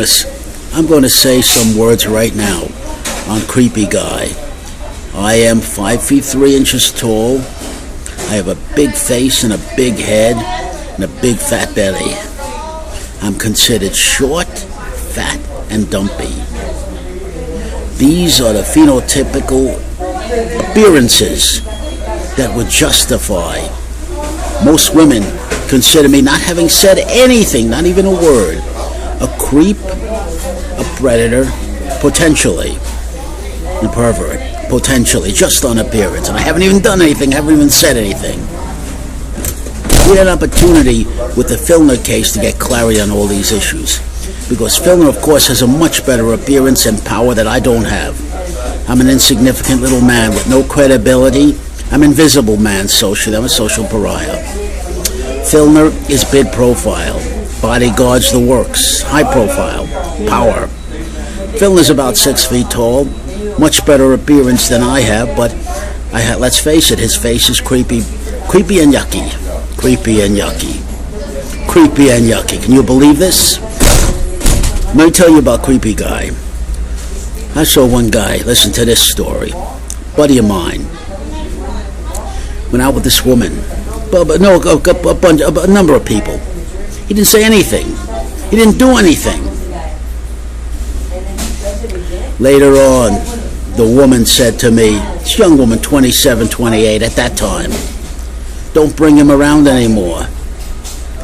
Yes, I'm going to say some words right now on Creepy Guy. I am 5 feet 3 inches tall. I have a big face and a big head and a big fat belly. I'm considered short, fat, and dumpy. These are the phenotypical appearances that would justify most women consider me, not having said anything, not even a word, a creep, a predator, potentially, a pervert, potentially, just on appearance. And I haven't even done anything, I haven't even said anything. We had an opportunity with the Filner case to get clarity on all these issues, because Filner, of course, has a much better appearance and power that I don't have. I'm an insignificant little man with no credibility. I'm an invisible man socially. I'm a social pariah. Filner is big profile, bodyguards the works, high profile, power. Filner's about 6 feet tall, much better appearance than I have, but let's face it, his face is creepy and yucky. Creepy and yucky. Creepy and yucky. Can you believe this? Let me tell you about Creepy Guy. I saw one guy, listen to this story. Buddy of mine went out with this woman. A number of people. He didn't say anything. He didn't do anything. Later on, the woman said to me, this young woman, 27, 28 at that time, don't bring him around anymore.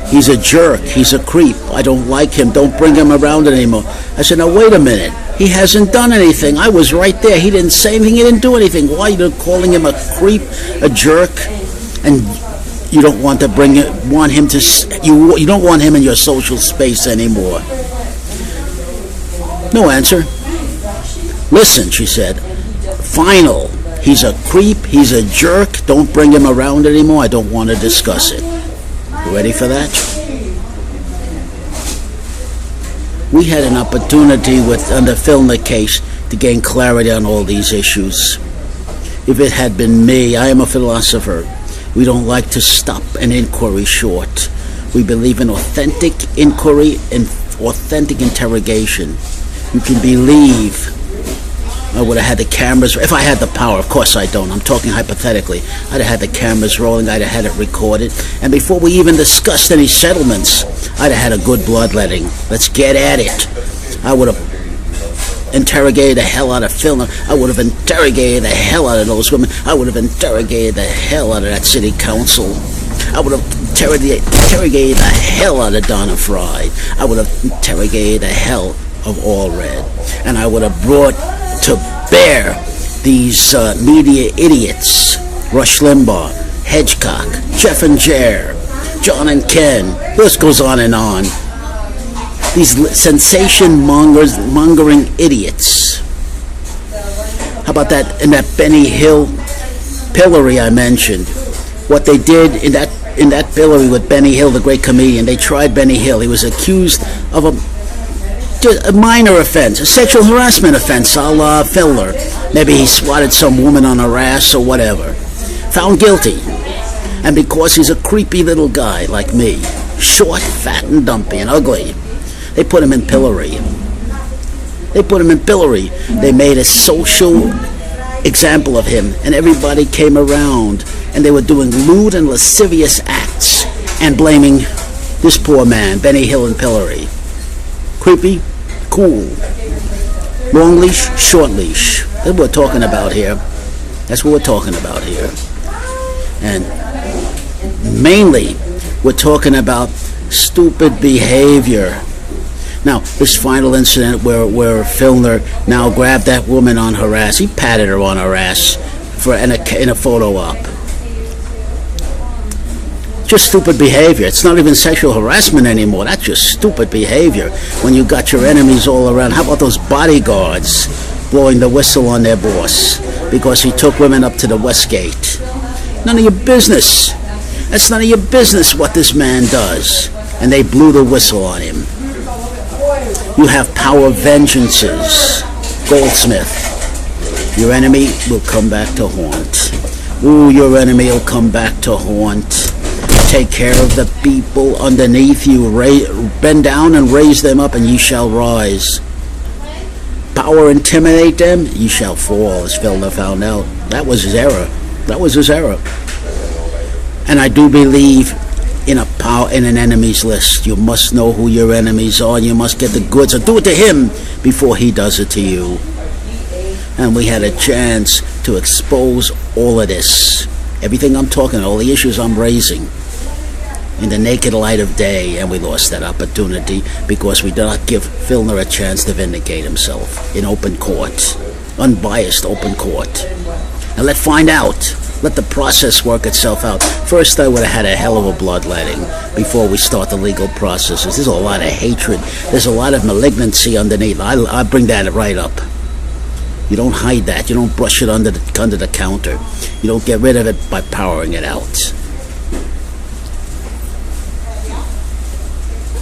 He's a jerk. He's a creep. I don't like him. Don't bring him around anymore. I said, now wait a minute. He hasn't done anything. I was right there. He didn't say anything. He didn't do anything. Why are you calling him a creep, a jerk? And you don't want to you don't want him in your social space anymore. No answer. Listen, she said. Final. He's a creep. He's a jerk. Don't bring him around anymore. I don't want to discuss it. You ready for that? We had an opportunity on the Filner case to gain clarity on all these issues. If it had been me, I am a philosopher. We don't like to stop an inquiry short. We believe in authentic inquiry and authentic interrogation. You can believe I would have had the cameras, if I had the power. Of course I don't. I'm talking hypothetically. I'd have had the cameras rolling. I'd have had it recorded. And before we even discussed any settlements, I'd have had a good bloodletting. Let's get at it. I would have interrogated the hell out of Filner. I would have interrogated the hell out of those women. I would have interrogated the hell out of that city council. I would have interrogated the hell out of Donna Fry. I would have interrogated the hell of Allred. And I would have brought to bear these media idiots, Rush Limbaugh, Hedgecock, Jeff and Jer, John and Ken, the list goes on and on. These sensation-mongering idiots. How about that in that Benny Hill pillory I mentioned? What they did in that pillory with Benny Hill, the great comedian, they tried Benny Hill. He was accused of a minor offense, a sexual harassment offense, a la Filner. Maybe he swatted some woman on her ass or whatever. Found guilty. And because he's a creepy little guy like me, short, fat, and dumpy, and ugly, they put him in pillory. They made a social example of him, and everybody came around, and they were doing lewd and lascivious acts, and blaming this poor man, Benny Hill, in pillory. Creepy, cool. Long leash, short leash. That's what we're talking about here. That's what we're talking about here. And mainly, we're talking about stupid behavior. Now, this final incident where Filner now grabbed that woman on her ass, he patted her on her ass in a photo op. Just stupid behavior. It's not even sexual harassment anymore. That's just stupid behavior when you got your enemies all around. How about those bodyguards blowing the whistle on their boss because he took women up to the Westgate? None of your business. That's none of your business what this man does. And they blew the whistle on him. You have power vengeances. Goldsmith. Your enemy will come back to haunt. Ooh, your enemy will come back to haunt. Take care of the people underneath you. Bend down and raise them up, and ye shall rise. Power intimidate them, ye shall fall, as Filner found out. That was his error. That was his error. And I do believe in an enemy's list. You must know who your enemies are. You must get the goods, or do it to him before he does it to you. And we had a chance to expose all of this. Everything I'm talking, all the issues I'm raising, in the naked light of day, and we lost that opportunity because we did not give Filner a chance to vindicate himself in open court, unbiased open court. And let's find out. Let the process work itself out. First, I would have had a hell of a bloodletting before we start the legal processes. There's a lot of hatred. There's a lot of malignancy underneath. I bring that right up. You don't hide that. You don't brush it under the counter. You don't get rid of it by powering it out.